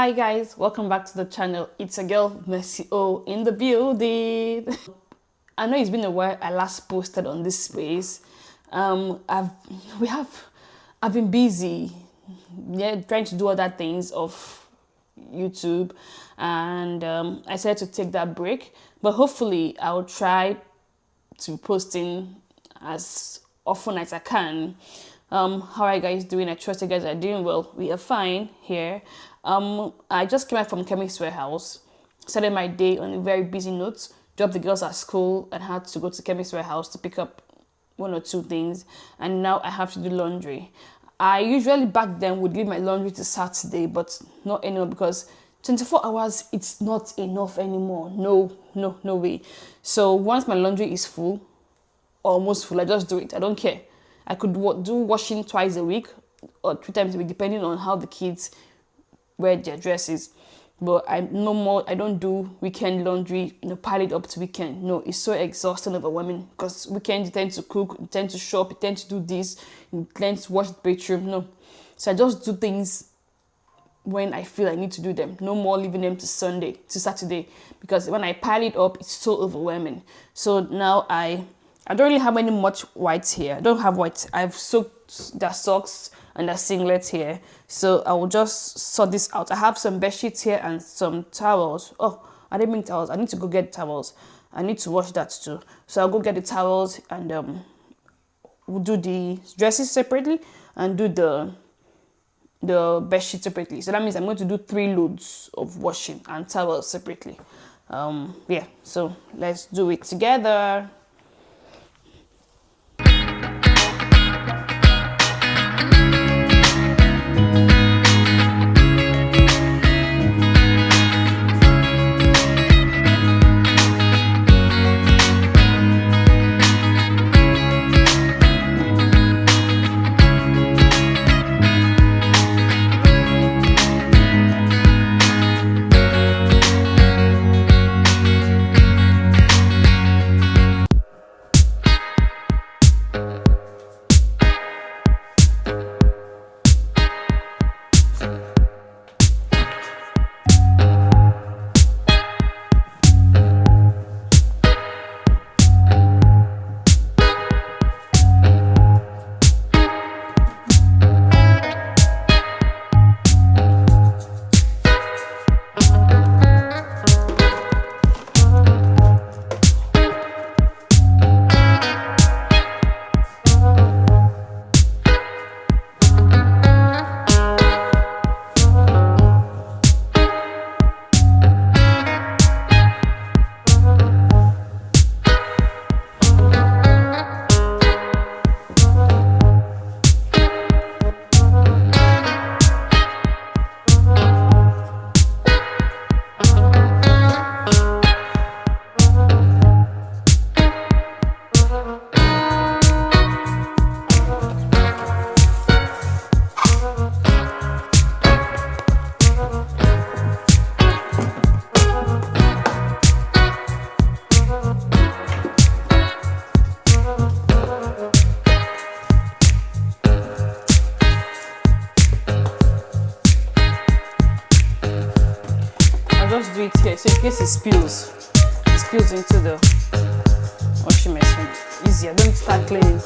Hi guys, welcome back to the channel. It's a girl, Mercy O, in the building. I know it's been a while I last posted on this space. I've been busy, trying to do other things of YouTube, and I decided to take that break. But hopefully, I'll try to posting as often as I can. How are you guys doing? I trust you guys are doing well. We are fine here. I just came back from chemist warehouse, started my day on a very busy note, dropped the girls at school and had to go to chemist warehouse to pick up one or two things, and now I have to do laundry. I usually back then would leave my laundry to Saturday, but not anymore because 24 hours it's not enough anymore. No way. So once my laundry is full, almost full, I just do it. I don't care. I could do washing twice a week or 3 times a week, depending on how the kids wear their dresses. But I don't do weekend laundry, pile it up to weekend. No, it's so exhausting, overwhelming, because weekend you tend to cook, you tend to shop, you tend to do this, you tend to wash the bedroom. No. So I just do things when I feel I need to do them. No more leaving them to Saturday, because when I pile it up, it's so overwhelming. So now I don't really have any much whites here. I don't have white. I've soaked their socks and their singlets here. So I will just sort this out. I have some bed sheets here and some towels. Oh, I didn't bring towels. I need to go get towels. I need to wash that too. So I'll go get the towels and we'll do the dresses separately and do the bed sheet separately. So that means I'm going to do 3 loads of washing and towels separately. Yeah, so let's do it together. Just do it here, so in case it spills into the washing machine. Easier, don't start cleaning.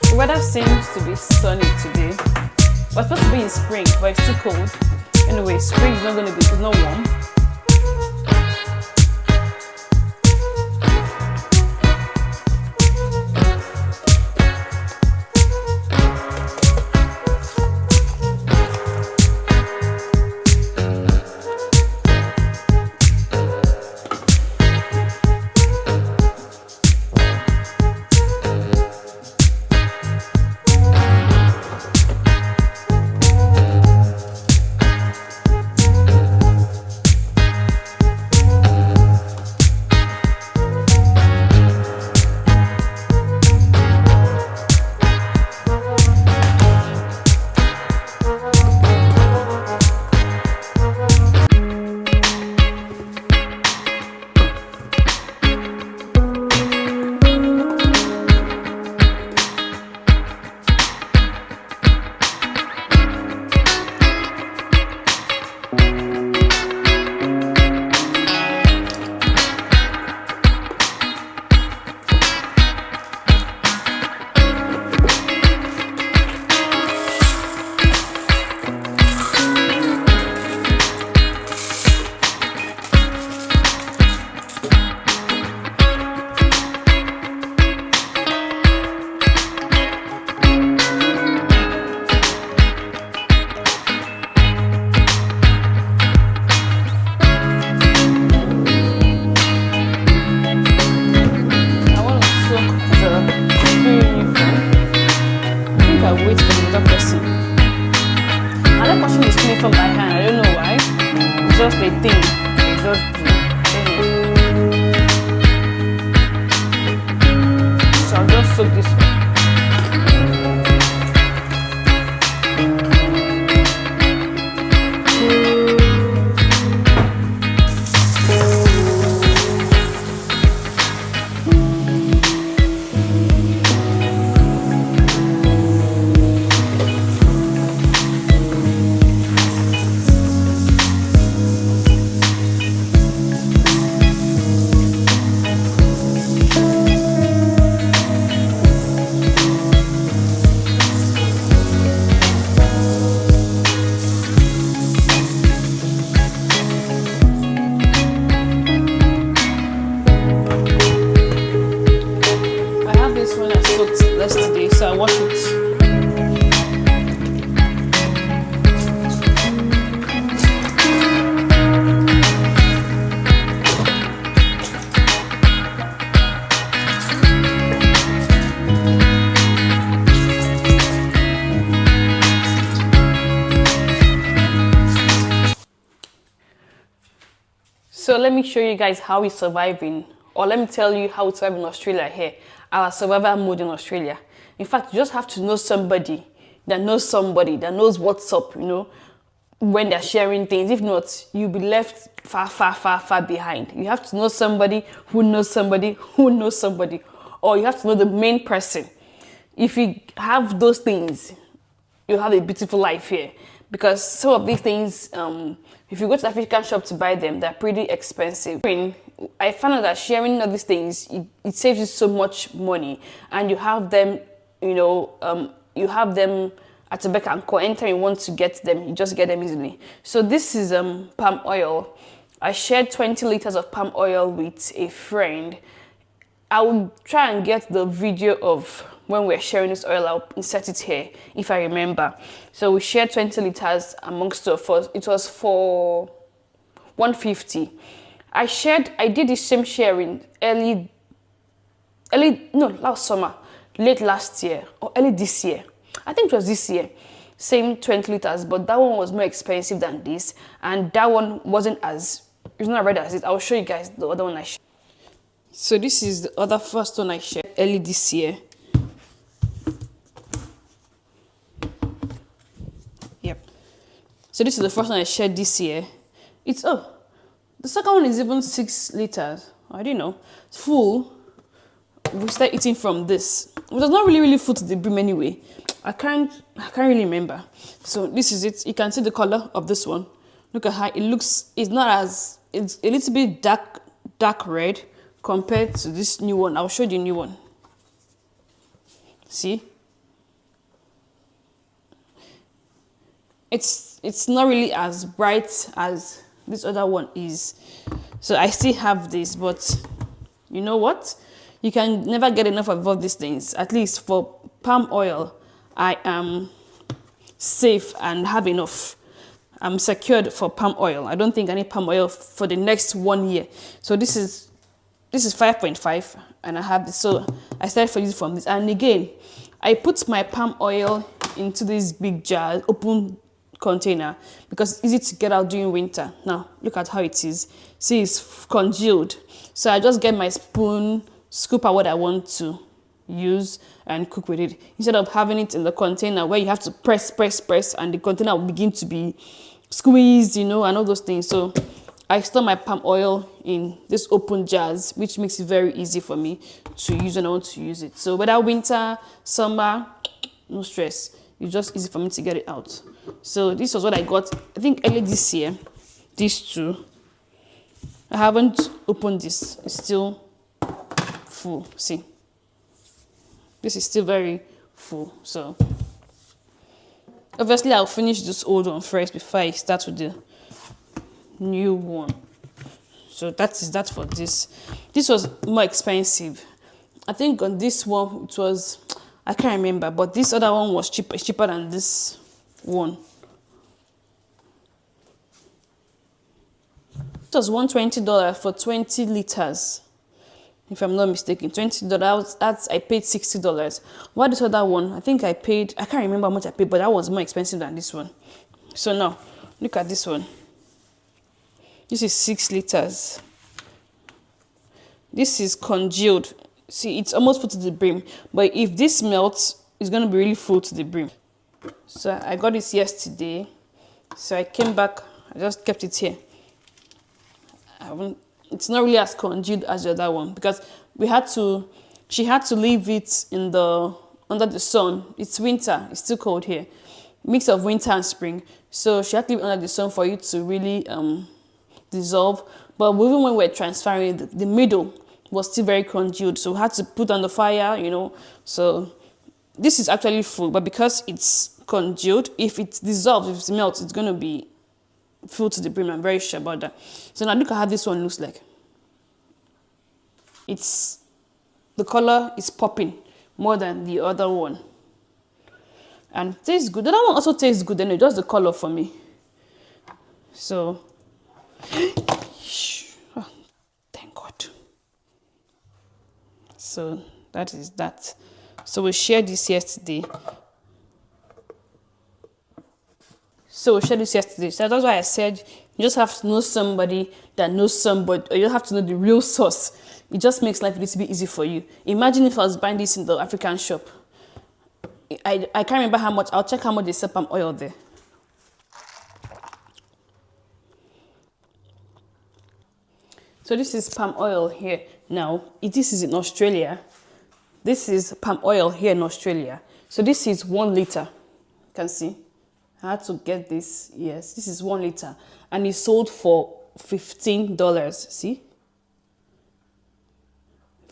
The weather seems to be sunny today. We're supposed to be in spring, but it's too cold. Anyway, spring is it's not warm. So let me show you guys how we're surviving, or let me tell you how we survive in Australia here, our survival mode in Australia. In fact, you just have to know somebody that knows what's up, you know, when they're sharing things. If not, you'll be left far behind. You have to know somebody who knows somebody who knows somebody, or you have to know the main person. If you have those things, you'll have a beautiful life here. Because some of these things, if you go to the African shop to buy them, they're pretty expensive. I found out that sharing all these things, it saves you so much money, and you have them, you know, you have them at a beck and call. Anytime you want to get them, you just get them easily. So this is palm oil. I shared 20 liters of palm oil with a friend. I will try and get the video of when we're sharing this oil. I'll insert it here if I remember. So we shared 20 liters amongst two of us. It was for 150. I did the same sharing last summer, late last year, or early this year. I think it was this year. Same 20 liters, but that one was more expensive than this, and that one it's not red as it. I'll show you guys the other one I shared. So this is the first one I shared early this year. Yep. So this is the first one I shared this year. The second one is even 6 liters. I didn't know. It's full. We start eating from this. It was not really full to the brim anyway. I can't really remember. So this is it. You can see the color of this one. Look at how it looks. It's a little bit dark red compared to this new one. I'll show you the new one. See? It's not really as bright as this other one is. So I still have this, but you know what? You can never get enough of all these things. At least for palm oil, I am safe and have enough. I'm secured for palm oil. I don't think I need palm oil for the next 1 year. So this is 5.5, and I have this. So I started using from this. And again, I put my palm oil into this big jar, open container, because it's easy to get out during winter. Now look at how it is. See, it's congealed. So I just get my spoon, scoop out what I want to use, and cook with it, instead of having it in the container where you have to press, and the container will begin to be squeezed, you know, and all those things. So I store my palm oil in this open jars, which makes it very easy for me to use when I want to use it. So whether winter, summer, no stress. It's just easy for me to get it out. So this was what I got, I think early this year. These two. I haven't opened this. It's still full. See, this is still very full. So obviously I'll finish this old one first before I start with the new one. So that is that for this. This was more expensive. I think on this one it was, I can't remember, but this other one was cheaper than this one. It was $120 for 20 liters. If I'm not mistaken, $20. I paid $60. What this other one? I can't remember how much I paid, but that was more expensive than this one. So now, look at this one. This is 6 liters. This is congealed. See, it's almost full to the brim. But if this melts, it's going to be really full to the brim. So I got this yesterday. So I came back. I just kept it here. It's not really as congealed as the other one, because she had to leave it under the sun. It's winter. It's still cold here. Mix of winter and spring. So she had to leave it under the sun for it to really dissolve. But even when we're transferring, the middle was still very congealed. So we had to put on the fire, you know. So this is actually full, but because it's congealed, if it dissolves, if it melts, it's going to be full to the brim. I'm very sure about that. So now look at how this one looks like. The color is popping more than the other one, and it tastes good. The other one also tastes good, and it's just the color for me. So oh, thank God. So that is that. So we shared this yesterday. So that's why I said You just have to know somebody that knows somebody, or you have to know the real source. It just makes life a little bit easy for you. Imagine if I was buying this in the African shop. I can't remember how much. I'll check how much they sell palm oil there. So this is palm oil here. Now, this is in Australia. This is palm oil here in Australia. So this is 1 liter. You can see. I had to get this. Yes, this is 1 liter. And it's sold for $15. See?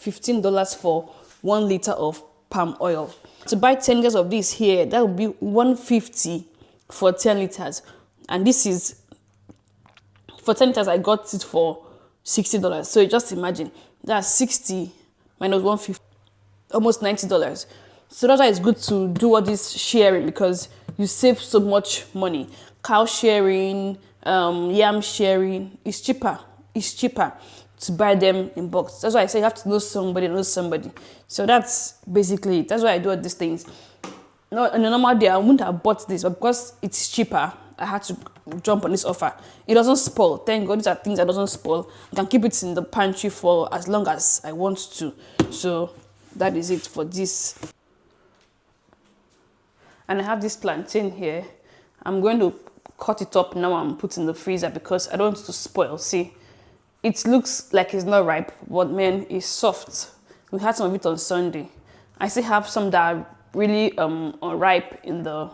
$15 for 1 liter of palm oil. To buy 10 liters of this here, that would be $150 for 10 liters. And this is, for 10 liters, I got it for $60. So just imagine, that's 60 minus 150, almost $90. So that's why it's good to do all this sharing, because you save so much money. Cow sharing, yam sharing, is cheaper. It's cheaper to buy them in bulk. That's why I say you have to know somebody. So that's basically it. That's why I do all these things. No, on a normal day, I wouldn't have bought this, but because it's cheaper, I had to jump on this offer. It doesn't spoil. Thank God, these are things that doesn't spoil. I can keep it in the pantry for as long as I want to. So that is it for this. And I have this plantain here. I'm going to cut it up now and put in the freezer because I don't want it to spoil. See, it looks like it's not ripe, but man, it's soft. We had some of it on Sunday. I still have some that are really unripe in the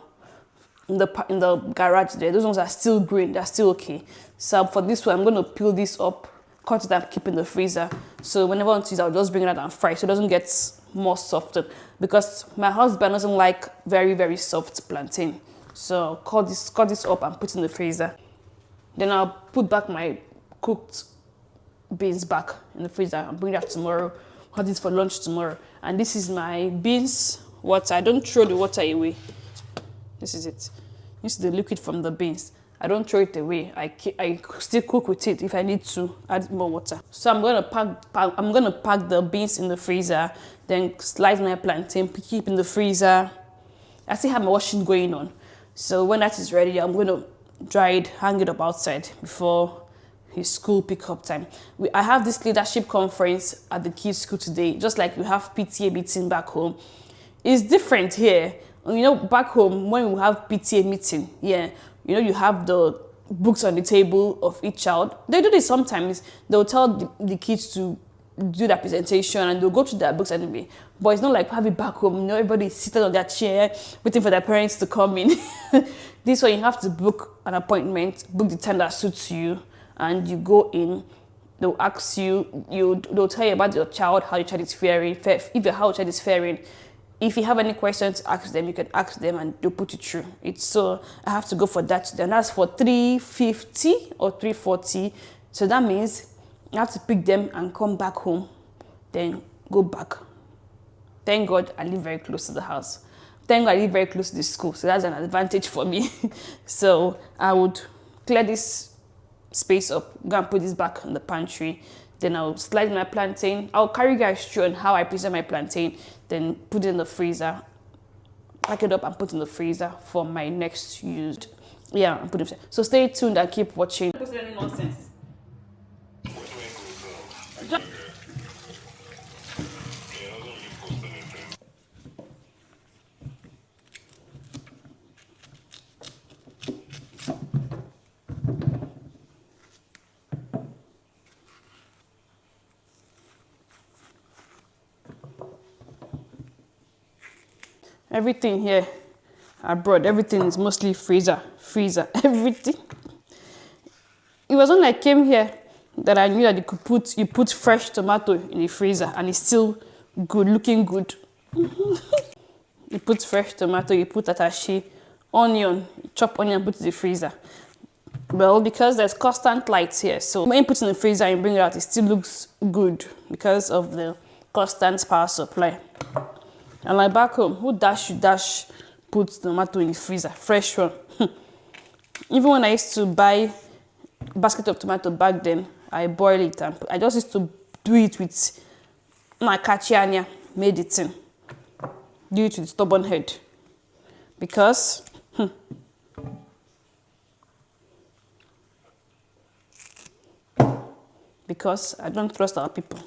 garage there. Those ones are still green, they're still okay. So for this one, I'm going to peel this up, cut it and keep in the freezer. So whenever I want to use, I'll just bring it out and fry so it doesn't get more softer, because my husband doesn't like very, very soft plantain. So cut this up and put it in the freezer. Then I'll put back my cooked beans back in the freezer and bring that tomorrow. Have this for lunch tomorrow. And this is my beans water. I don't throw the water away. This is it. This is the liquid from the beans. I don't throw it away. I still cook with it if I need to add more water. So I'm gonna pack the beans in the freezer, then slice my plantain, keep in the freezer. I still have my washing going on. So when that is ready, I'm gonna dry it, hang it up outside before his school pickup time. I have this leadership conference at the kids' school today, just like we have PTA meeting back home. It's different here. You know, back home, when we have PTA meeting, yeah, you know, you have the books on the table of each child. They do this sometimes. They'll tell the kids to do their presentation and they'll go through their books anyway. But it's not like have it back home. You know, everybody's seated on their chair, waiting for their parents to come in. This one, you have to book an appointment, book the time that suits you, and you go in. They'll ask you, they'll tell you about your child, how your child is faring, if your how your child is faring. If you have any questions to ask them, you can ask them and they'll put it through. It's so I have to go for that today, and that's for $350 or $340. So that means I have to pick them and come back home, then go back. Thank God I live very close to the house. Thank God I live very close to the school, so that's an advantage for me. So I would clear this space up, go and put this back in the pantry. Then I'll slice my plantain. I'll carry you guys through on how I present my plantain. Then put it in the freezer, pack it up and put it in the freezer for my next use. Yeah, and put it. So stay tuned and keep watching. Post any nonsense. Everything here abroad, everything is mostly freezer, everything. It was when I came here that I knew that you put fresh tomato in the freezer and it's still good, looking good. You put fresh tomato, you put attaché, onion, you chop onion, put it in the freezer. Well, because there's constant light here, so when you put it in the freezer and bring it out, it still looks good because of the constant power supply. And like back home, who dash put tomato in the freezer, fresh one. Even when I used to buy a basket of tomato back then, I boil it and I just used to do it with my kachianya, made it in. Do it with stubborn head. Because because I don't trust our people.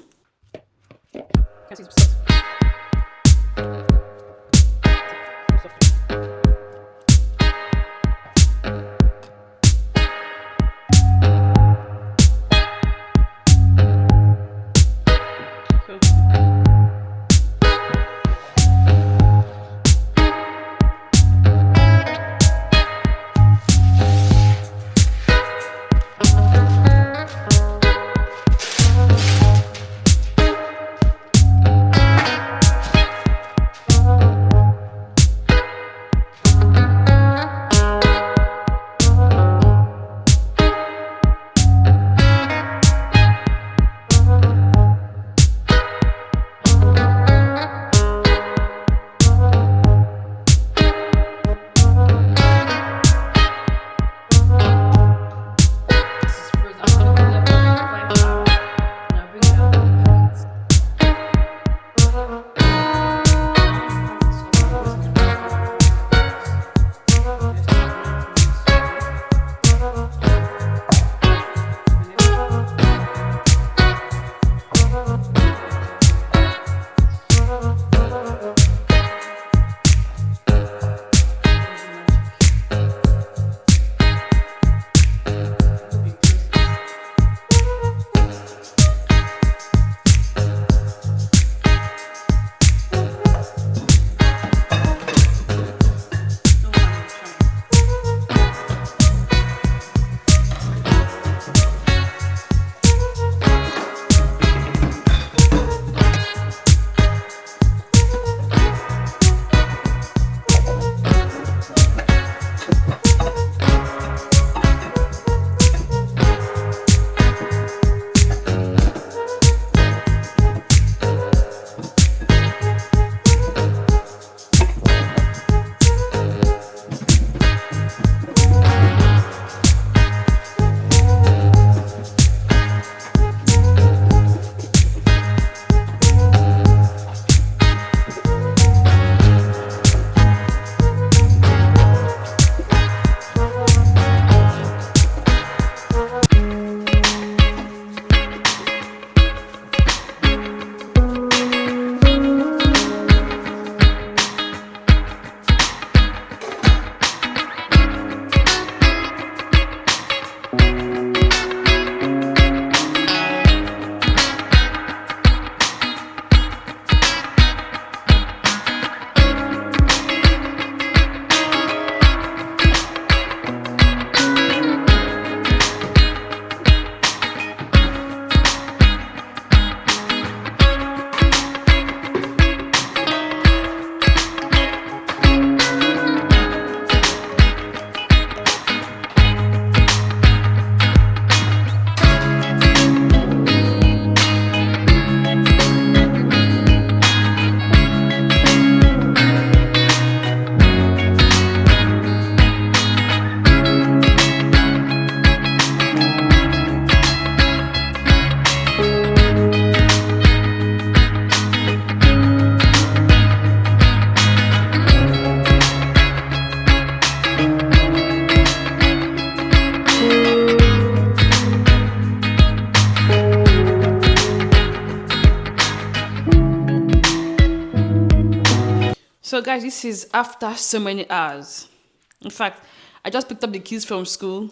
So guys, this is after so many hours. In fact, I just picked up the kids from school,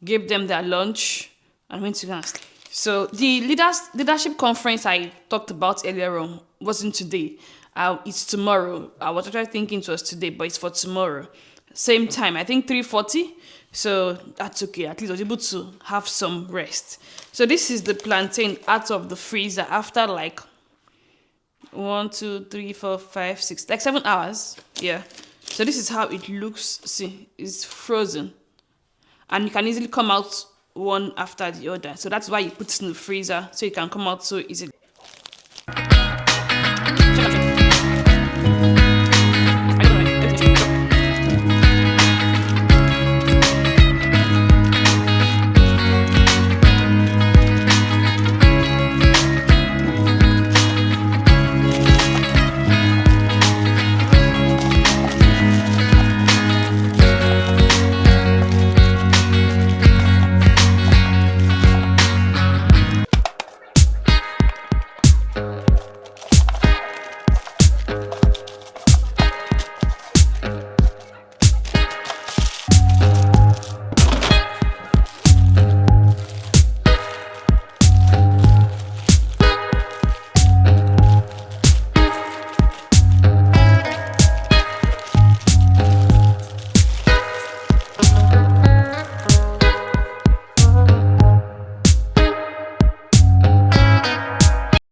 gave them their lunch, and went to go and sleep. So the leadership conference I talked about earlier on wasn't today. It's tomorrow. I was actually thinking it was today, but it's for tomorrow. Same time, I think 3:40. So that's okay. At least I was able to have some rest. So this is the plantain out of the freezer after like 1, 2, 3, 4, 5, 6, like 7 hours. Yeah. So this is how it looks. See, it's frozen, and you can easily come out one after the other. So that's why you put it in the freezer so you can come out so easily.